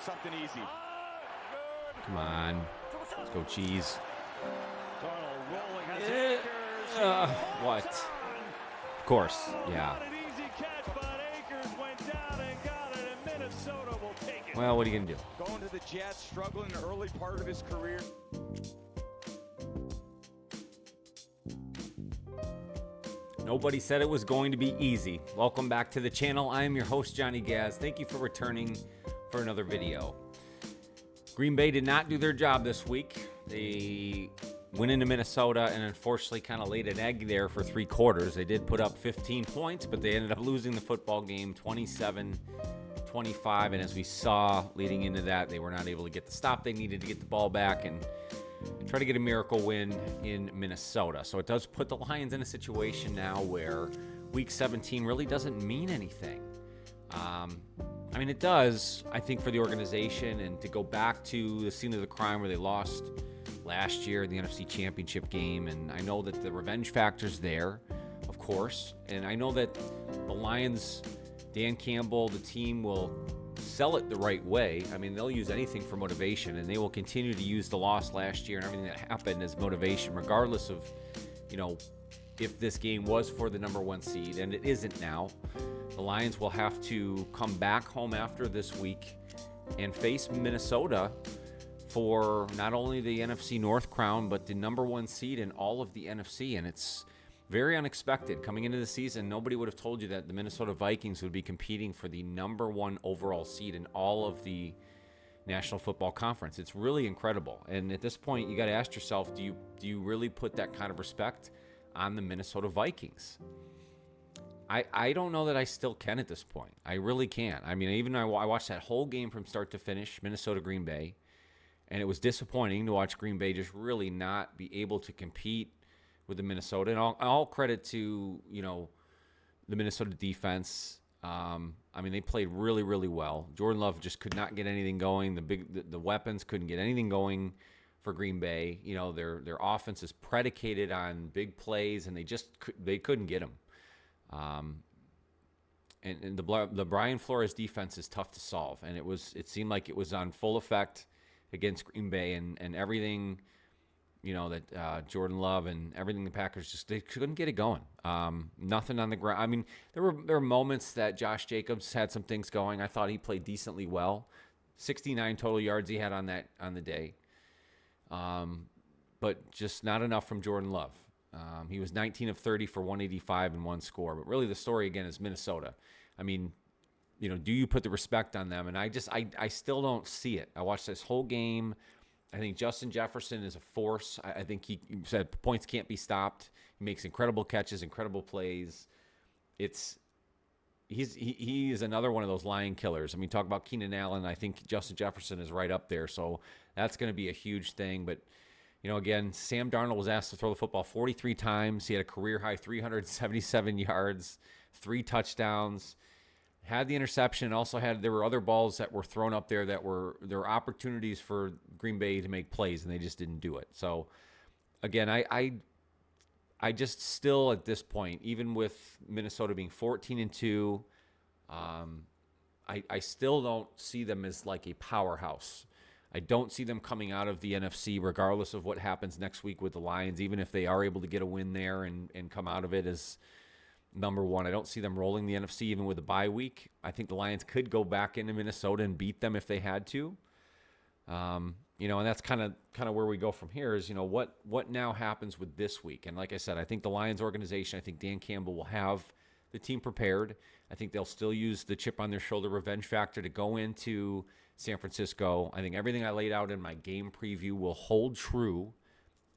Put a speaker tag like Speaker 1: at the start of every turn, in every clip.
Speaker 1: something easy.
Speaker 2: Come on. Let's go, cheese. What? Of course, yeah. Well, what are you going to do?
Speaker 1: Going to the Jets, struggling in the early part of his career.
Speaker 2: Nobody said it was going to be easy. Welcome back to the channel. I am your host, Johnny Gaz. Thank you for returning for another video. Green Bay did not do their job this week. They went into Minnesota and unfortunately kind of laid an egg there for 3 quarters. They did put up 15 points, but they ended up losing the football game 27-25. And as we saw leading into that, they were not able to get the stop they needed to get the ball back and try to get a miracle win in Minnesota. So it does put the Lions in a situation now where Week 17 really doesn't mean anything. I mean, it does, I think, for the organization, and to go back to the scene of the crime where they lost last year in the NFC Championship game. And I know that the revenge factor's there, of course. And I know that the Lions, Dan Campbell, the team will sell it the right way. I mean, they'll use anything for motivation, and they will continue to use the loss last year and everything that happened as motivation, regardless of, if this game was for the number 1 seed, and it isn't now. The Lions will have to come back home after this week and face Minnesota for not only the NFC North crown, but the number 1 seed in all of the NFC, and it's very unexpected. Coming into the season, nobody would have told you that the Minnesota Vikings would be competing for the number 1 overall seed in all of the National Football Conference. It's really incredible. And at this point, you got to ask yourself, do you really put that kind of respect on the Minnesota Vikings? I don't know that I still can at this point. I really can't. I mean, I watched that whole game from start to finish, Minnesota-Green Bay, and it was disappointing to watch Green Bay just really not be able to compete with the Minnesota. And all credit to, the Minnesota defense. I mean, they played really, really well. Jordan Love just could not get anything going. The weapons couldn't get anything going for Green Bay. Their offense is predicated on big plays, and they couldn't get them. And the Brian Flores defense is tough to solve, and it seemed like it was on full effect against Green Bay, and everything, that Jordan Love and everything the Packers they couldn't get it going. Nothing on the ground. I mean, there were moments that Josh Jacobs had some things going. I thought he played decently well. 69 total yards he had on the day, but just not enough from Jordan Love. He was 19 of 30 for 185 and 1 score. But really the story, again, is Minnesota. I mean, do you put the respect on them? And I still don't see it. I watched this whole game. I think Justin Jefferson is a force. I think he said points can't be stopped. He makes incredible catches, incredible plays. He is another one of those lion killers. I mean, talk about Keenan Allen. I think Justin Jefferson is right up there. So that's going to be a huge thing. But again, Sam Darnold was asked to throw the football 43 times. He had a career-high 377 yards, 3 touchdowns, had the interception, also there were other balls that were thrown up there there were opportunities for Green Bay to make plays, and they just didn't do it. So, again, I just still, at this point, even with Minnesota being 14-2, I still don't see them as like a powerhouse. I don't see them coming out of the NFC, regardless of what happens next week with the Lions, even if they are able to get a win there and come out of it as number 1. I don't see them rolling the NFC even with a bye week. I think the Lions could go back into Minnesota and beat them if they had to. And that's kind of where we go from here is, what now happens with this week? And like I said, I think the Lions organization, I think Dan Campbell will have the team prepared. I think they'll still use the chip on their shoulder revenge factor to go into San Francisco. I think everything I laid out in my game preview will hold true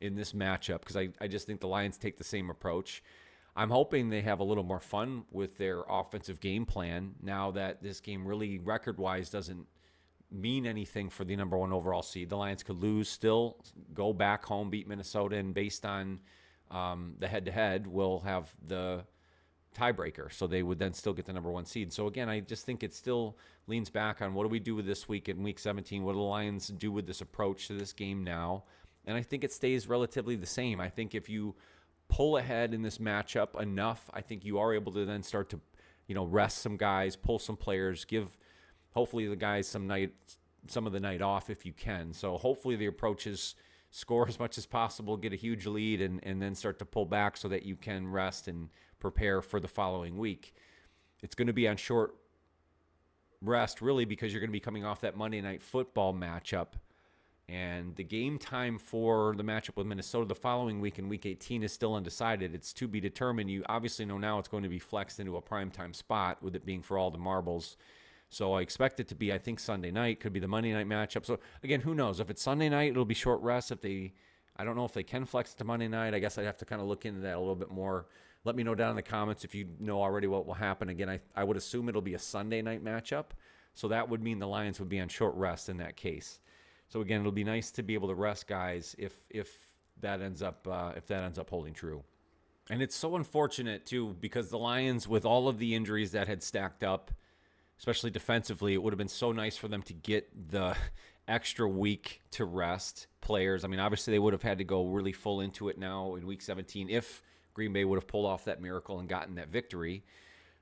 Speaker 2: in this matchup because I just think the Lions take the same approach. I'm hoping they have a little more fun with their offensive game plan now that this game really record-wise doesn't mean anything for the number 1 overall seed. The Lions could lose, still go back home, beat Minnesota, and based on the head-to-head, will have the tiebreaker. So they would then still get the number 1 seed. So again, I just think it still leans back on what do we do with this week in Week 17? What do the Lions do with this approach to this game now? And I think it stays relatively the same. I think if you pull ahead in this matchup enough, I think you are able to then start to, rest some guys, pull some players, give hopefully the guys some some of the night off if you can. So hopefully the approach is score as much as possible, get a huge lead, and then start to pull back so that you can rest and prepare for the following week. It's going to be on short rest, really, because you're going to be coming off that Monday Night Football matchup. And the game time for the matchup with Minnesota the following week in Week 18 is still undecided. It's to be determined. You obviously know now it's going to be flexed into a primetime spot, with it being for all the marbles. So I expect it to be, I think, Sunday night. Could be the Monday night matchup. So, again, who knows? If it's Sunday night, it'll be short rest. I don't know if they can flex it to Monday night. I guess I'd have to kind of look into that a little bit more. Let me know down in the comments if you know already what will happen. Again, I would assume it'll be a Sunday night matchup. So that would mean the Lions would be on short rest in that case. So again, it'll be nice to be able to rest guys if that ends up holding true. And it's so unfortunate too, because the Lions, with all of the injuries that had stacked up, especially defensively, it would have been so nice for them to get the extra week to rest players. I mean, obviously they would have had to go really full into it now in Week 17 if Green Bay would have pulled off that miracle and gotten that victory.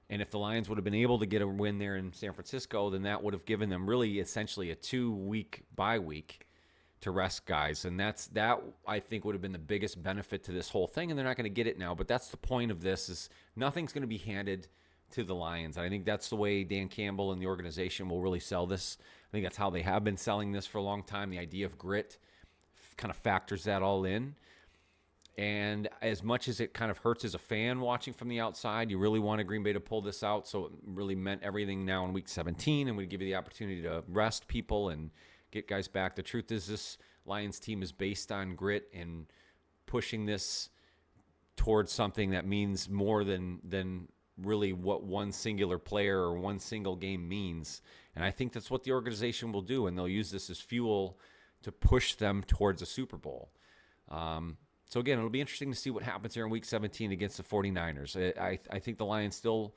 Speaker 2: And if the Lions would have been able to get a win there in San Francisco, then that would have given them really essentially a 2-week bye week to rest guys. And that I think would have been the biggest benefit to this whole thing. And they're not going to get it now. But that's the point of this, is nothing's going to be handed to the Lions. And I think that's the way Dan Campbell and the organization will really sell this. I think that's how they have been selling this for a long time. The idea of grit kind of factors that all in. And as much as it kind of hurts as a fan watching from the outside, you really wanted Green Bay to pull this out. So it really meant everything now in Week 17, and we give you the opportunity to rest people and get guys back. The truth is, this Lions team is based on grit and pushing this towards something that means more than really what one singular player or one single game means. And I think that's what the organization will do, and they'll use this as fuel to push them towards a Super Bowl. So, again, it'll be interesting to see what happens here in Week 17 against the 49ers. I think the Lions still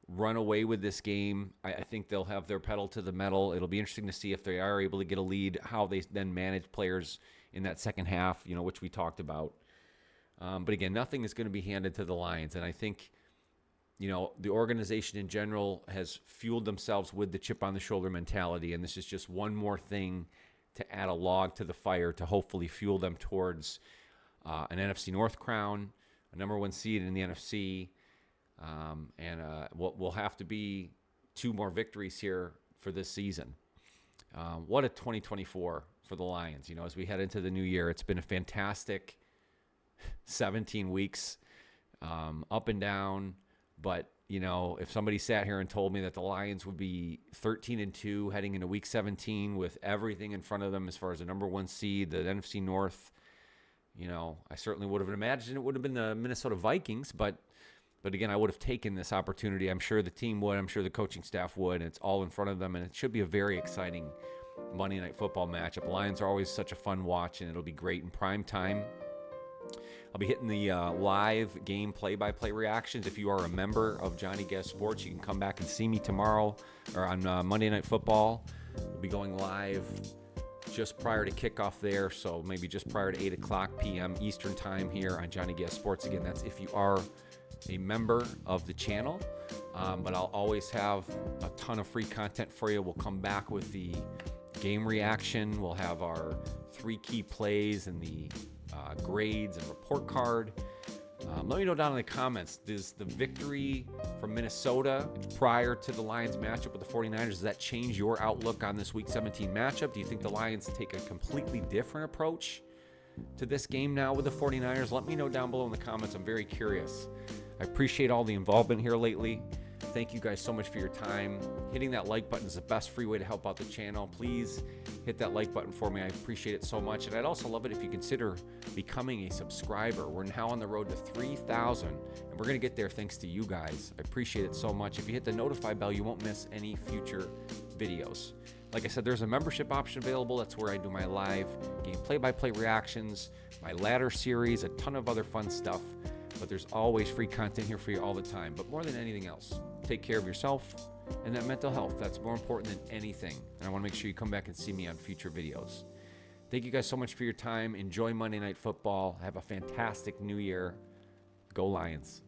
Speaker 2: run away with this game. I think they'll have their pedal to the metal. It'll be interesting to see if they are able to get a lead, how they then manage players in that second half, which we talked about. But, again, nothing is going to be handed to the Lions. And I think, the organization in general has fueled themselves with the chip on the shoulder mentality. And this is just one more thing to add a log to the fire to hopefully fuel them towards an NFC North crown, a number 1 seed in the NFC, and what will have to be 2 more victories here for this season. What a 2024 for the Lions. As we head into the new year, it's been a fantastic 17 weeks, up and down. But, if somebody sat here and told me that the Lions would be 13-2 heading into Week 17 with everything in front of them as far as the number 1 seed, the NFC North, I certainly would have imagined it would have been the Minnesota Vikings, but again, I would have taken this opportunity. I'm sure the team would. I'm sure the coaching staff would. And it's all in front of them, and it should be a very exciting Monday Night Football matchup. The Lions are always such a fun watch, and it'll be great in prime time. I'll be hitting the live game play-by-play reactions. If you are a member of Johnny Gaz Sports, you can come back and see me tomorrow or on Monday Night Football. We'll be going live just prior to kickoff there, so maybe just prior to 8 o'clock p.m. Eastern time here on Johnny Gaz Sports. Again, that's if you are a member of the channel, but I'll always have a ton of free content for you. We'll come back with the game reaction. We'll have our 3 key plays and the grades and report card. Let me know down in the comments, does the victory from Minnesota prior to the Lions matchup with the 49ers, does that change your outlook on this Week 17 matchup? Do you think the Lions take a completely different approach to this game now with the 49ers? Let me know down below in the comments. I'm very curious. I appreciate all the involvement here lately. Thank you guys so much for your time. Hitting that like button is the best free way to help out the channel. Please hit that like button for me. I appreciate it so much. And I'd also love it if you consider becoming a subscriber. We're now on the road to 3,000, and we're going to get there thanks to you guys. I appreciate it so much. If you hit the notify bell, you won't miss any future videos. Like I said, there's a membership option available. That's where I do my live game play-by-play reactions, my ladder series, a ton of other fun stuff. But there's always free content here for you all the time. But more than anything else, take care of yourself and that mental health. That's more important than anything. And I want to make sure you come back and see me on future videos. Thank you guys so much for your time. Enjoy Monday Night Football. Have a fantastic new year. Go Lions.